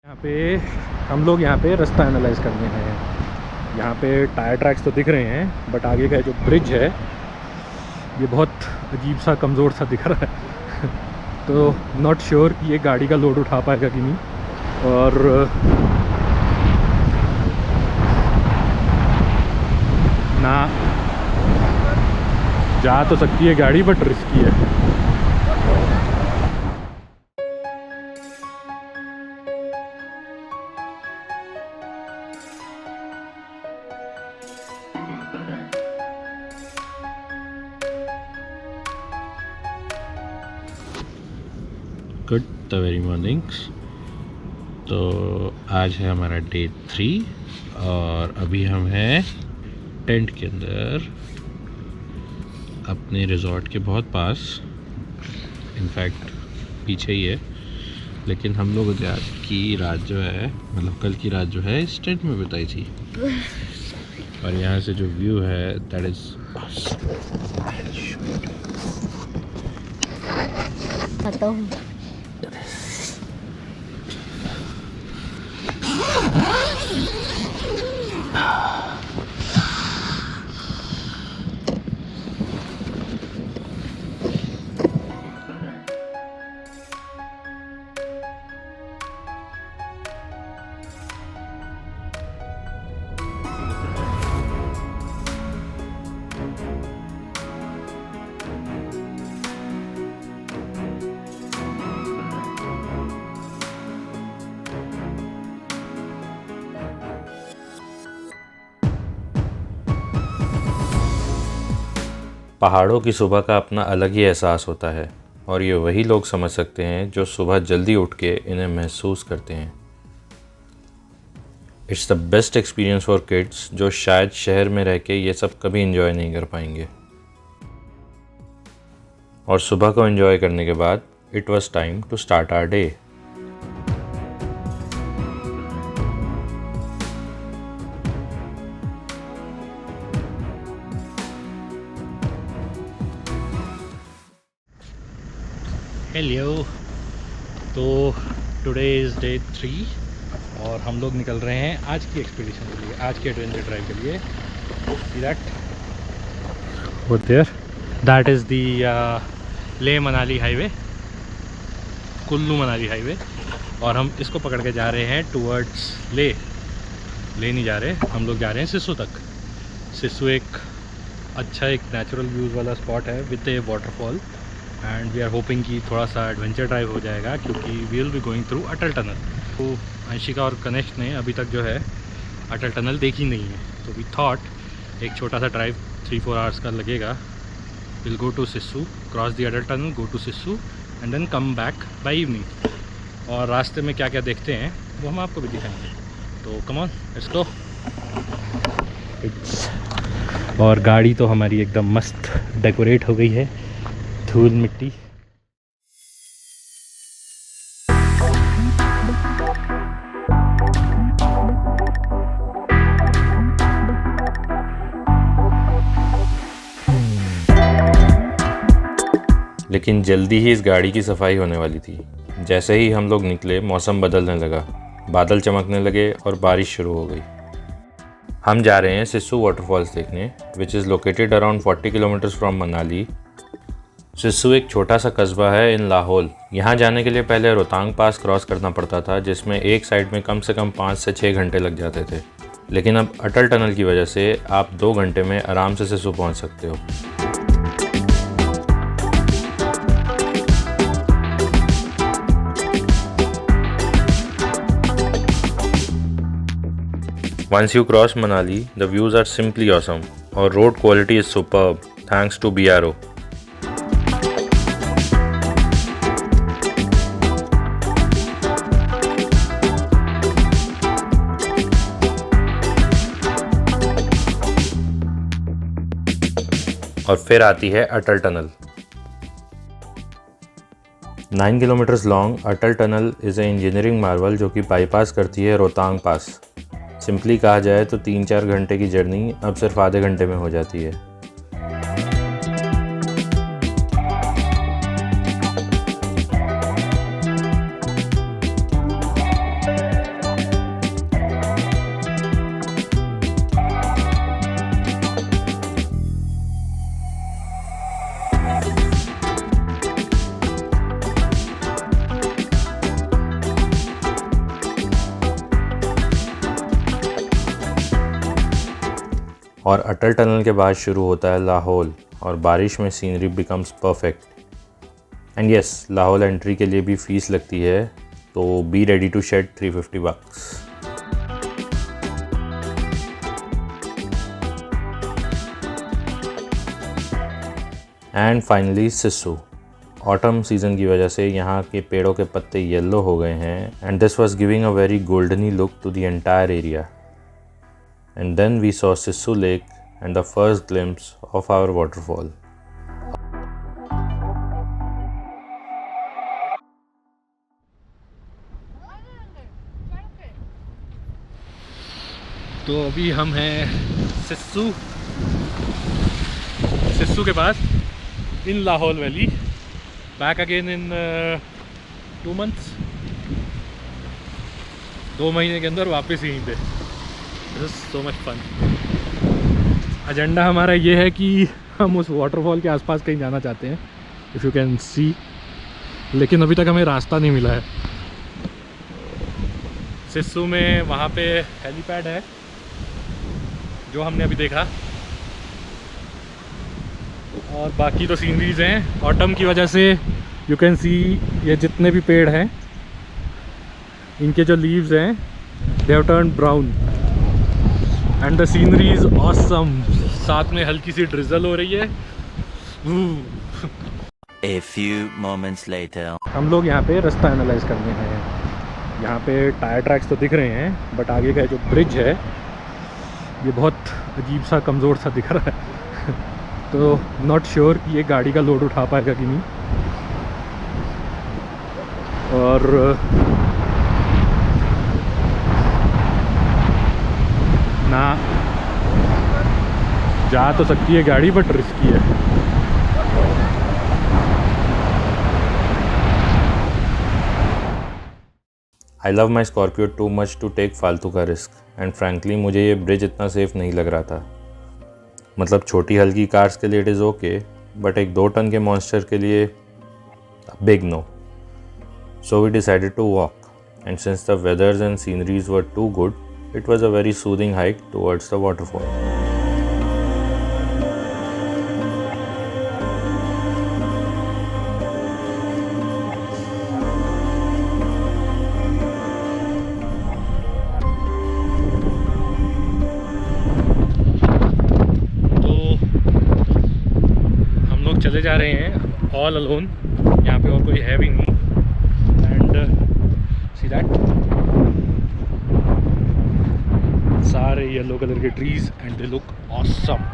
यहाँ पे हम लोग यहाँ पे रास्ता एनालाइज करने हैं। यहाँ पे टायर ट्रैक्स तो दिख रहे हैं बट आगे का जो ब्रिज है ये बहुत अजीब सा कमज़ोर सा दिख रहा है तो नॉट श्योर कि ये गाड़ी का लोड उठा पाएगा कि नहीं। और ना जा तो सकती है गाड़ी बट रिस्की है। Good the very mornings. तो आज है हमारा डे 3 और अभी हम हैं टेंट के अंदर अपने रिजॉर्ट के बहुत पास, इनफैक्ट पीछे ही है। लेकिन हम लोग आज की रात जो है, मतलब कल की रात जो है इस टेंट में बिताई थी। और यहाँ से जो व्यू है दैट इज़ पहाड़ों की सुबह का अपना अलग ही एहसास होता है और ये वही लोग समझ सकते हैं जो सुबह जल्दी उठ के इन्हें महसूस करते हैं। It's the best experience for kids जो शायद शहर में रह के ये सब कभी एंजॉय नहीं कर पाएंगे। और सुबह को एंजॉय करने के बाद it was time to start our day. Hello, तो टुडे इज़ डे 3 और हम लोग निकल रहे हैं आज की एक्सपीडिशन के लिए, आज के एडवेंचर ड्राइव के लिए। That is the Leh Manali highway, Kullu Manali highway. और हम इसको पकड़ के जा रहे हैं टूवर्ड्स ले नहीं जा रहे, हम लोग जा रहे हैं सिस्सू तक। सिस्सू एक अच्छा एक नेचुरल व्यूज़ वाला स्पॉट है with a waterfall and we are hoping कि थोड़ा सा एडवेंचर ड्राइव हो जाएगा क्योंकि we will be going through Atal Tunnel. तो अंशिका और कनिष्क ने अभी तक जो है अटल टनल देखी नहीं है, तो वी थॉट एक छोटा सा ड्राइव 3-4 आवर्स का लगेगा। Will go to Sissu, cross the Atal Tunnel, go to Sissu and then come back by evening. और रास्ते में क्या क्या देखते हैं वो हम आपको भी दिखाएंगे। तो कम ऑन, लेट्स गो। और गाड़ी तो हमारी एकदम मस्त डेकोरेट हो गई है, धूल मिट्टी। लेकिन जल्दी ही इस गाड़ी की सफाई होने वाली थी। जैसे ही हम लोग निकले मौसम बदलने लगा, बादल चमकने लगे और बारिश शुरू हो गई। हम जा रहे हैं सिस्सू वाटरफॉल्स देखने, which is located around 40 kilometres from Manali. Sissu एक छोटा सा कस्बा है इन लाहौल। यहाँ जाने के लिए पहले रोहतांग पास क्रॉस करना पड़ता था, जिसमें एक साइड में कम से कम 5 से 6 घंटे लग जाते थे। लेकिन अब अटल टनल की वजह से आप 2 घंटे में आराम से सिस्सू पहुँच सकते हो। Once you cross Manali, the views are simply awesome और road quality is superb thanks to BRO। और फिर आती है Atal tunnel. 9 kilometres long Atal tunnel is a engineering marvel जो कि बाईपास करती है रोहतांग पास। सिंपली कहा जाए तो 3-4 घंटे की जर्नी अब सिर्फ आधे घंटे में हो जाती है। और अटल टनल के बाद शुरू होता है लाहौल और बारिश में scenery becomes perfect. And yes, Lahaul entry के लिए भी फ़ीस लगती है, तो be ready to shed $350। And finally Sissu. Autumn season की वजह से यहाँ के पेड़ों के पत्ते येलो हो गए हैं and this was giving a very goldeny look to the entire area. And then we saw Sissu lake and the first glimpse of our waterfall. तो अभी हम हैं सिस्सू के पास in Lahaul valley. Back again in 2 months, 2 महीने के अंदर वापस यहीं पे। This is so much fun. Agenda हमारा ये है कि हम उस वाटरफॉल के आसपास कहीं जाना चाहते हैं, इफ़ यू कैन सी, लेकिन अभी तक हमें रास्ता नहीं मिला है। सिस्सू में वहाँ पे हेलीपैड है जो हमने अभी देखा, और बाकी तो सीनरीज हैं। ऑटम की वजह से यू कैन सी ये जितने भी पेड़ हैं इनके जो लीव्स हैं they have turn brown and the scenery is awesome. साथ में हल्की सी ड्रिजल हो रही है। A few moments later. हम लोग यहाँ पे रास्ता एनालाइज करने हैं। यहाँ पे टायर ट्रैक्स तो दिख रहे हैं, बट आगे का जो ब्रिज है ये बहुत अजीब सा कमज़ोर सा दिख रहा है। तो नॉट श्योर कि ये गाड़ी का लोड उठा पाएगा कि नहीं। और ना जा तो सकती है गाड़ी, बट रिस्की है। I love my Scorpio too much to take फालतू का रिस्क एंड फ्रैंकली मुझे ये ब्रिज इतना सेफ़ नहीं लग रहा था। मतलब छोटी हल्की कार्स के लिए इट इज़ ओके, बट एक 2 टन के मॉन्स्टर के लिए big no. So we decided to walk and since the weathers and sceneries were too good, it was a very soothing hike towards the waterfall. चले जा रहे हैं all alone, यहाँ पे और कोई है भी नहीं। एंड सी दैट सारे येलो कलर के trees and they look awesome.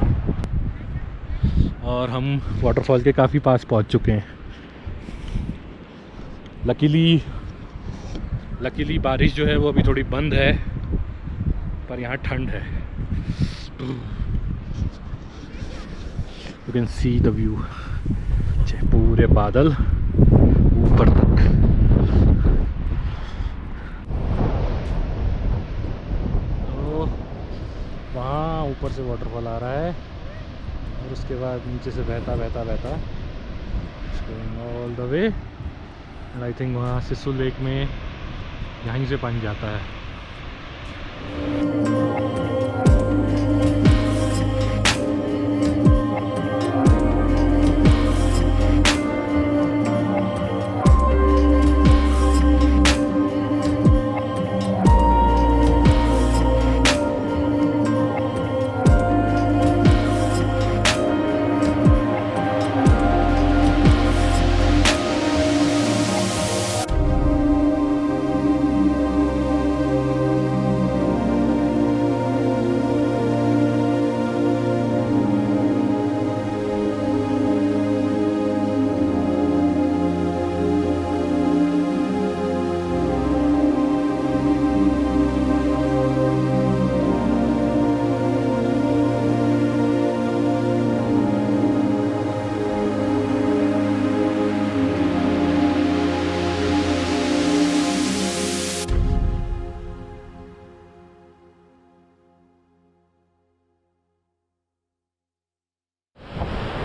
और हम वाटरफॉल के काफ़ी पास पहुँच चुके हैं। लकीली बारिश जो है वो अभी थोड़ी बंद है, पर यहाँ ठंड है। You can see the view, पूरे बादल ऊपर तक। तो वहाँ ऊपर से वाटरफॉल आ रहा है और उसके बाद नीचे से बहता all the way. And I think वहाँ सिस्सू लेक में यहीं से पानी जाता है।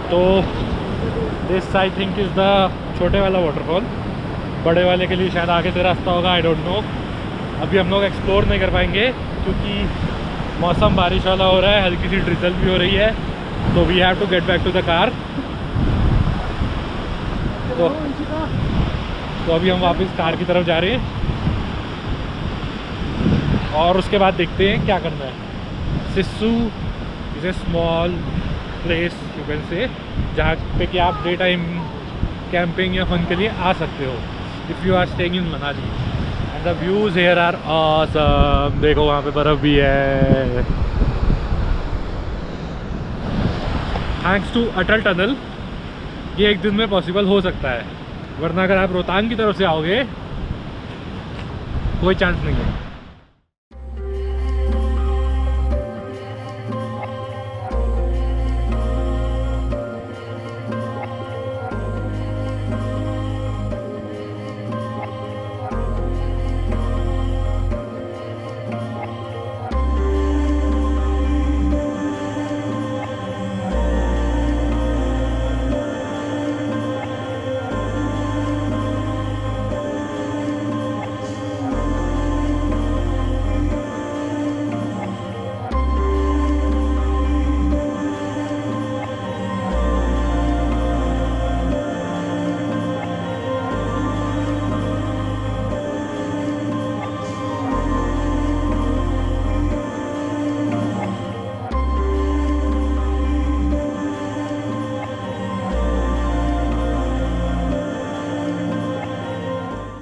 तो this I think is the छोटे वाला वाटरफॉल। बड़े वाले के लिए शायद आगे से रास्ता होगा, आई डोंट नो। अभी हम लोग एक्सप्लोर नहीं कर पाएंगे क्योंकि मौसम बारिश वाला हो रहा है, हल्की सी ड्रिजल भी हो रही है, तो we have to get back to the car. तो अभी हम वापस कार की तरफ जा रहे हैं और उसके बाद देखते हैं क्या करना है। Sissu is a small place you can say, जहाँ पे कि आप डे टाइम कैंपिंग या फन के लिए आ सकते हो if you are staying in Manali. And the views here are awesome. देखो वहाँ पे बर्फ़ भी है। थैंक्स टू अटल टनल ये एक दिन में पॉसिबल हो सकता है, वरना अगर आप रोहतांग की तरफ से आओगे कोई चांस नहीं है।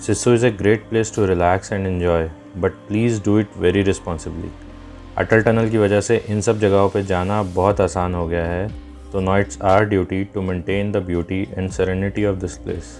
Sisu is a great place to relax and enjoy, but please do it very responsibly. Atal tunnel की वजह से इन सब जगहों पे जाना बहुत आसान हो गया है, तो now it's our duty to maintain the beauty and serenity of this place.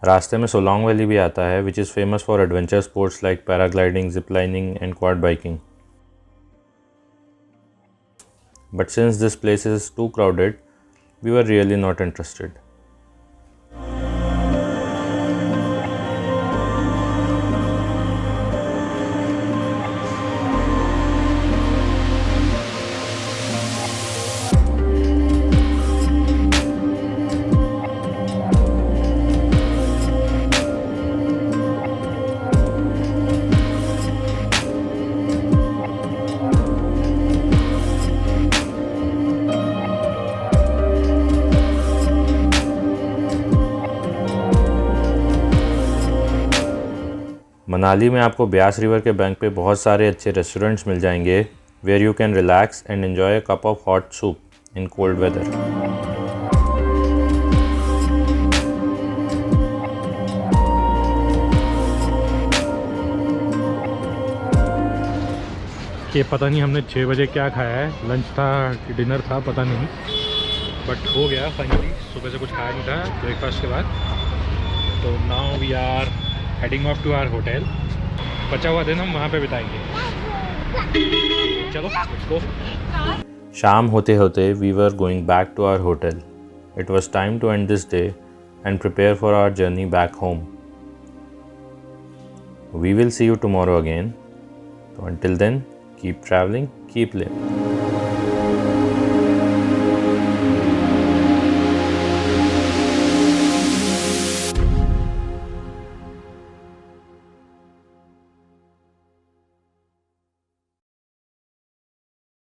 रास्ते में सोलोंग वैली भी आता है, which is famous for adventure sports like paragliding, zip lining and quad biking. But since this place is too crowded, we were really not interested. Manali में आपको Beas river के bank पे बहुत सारे अच्छे रेस्टोरेंट्स मिल जाएंगे, where you can relax and enjoy a cup of hot soup in cold weather. कि पता नहीं हमने 6 बजे क्या खाया है, लंच था कि डिनर था पता नहीं, बट हो गया फाइनली. सुबह से कुछ खाया नहीं था ब्रेकफास्ट के बाद. तो now we are heading off to our hotel. बचा हुआ दिन हम वहाँ पे बिताएंगे. चलो लेट्स गो. शाम होते होते we were going back to our hotel. It was time to end this day and prepare for our journey back home. We will see you tomorrow again. So until then, keep traveling, keep living.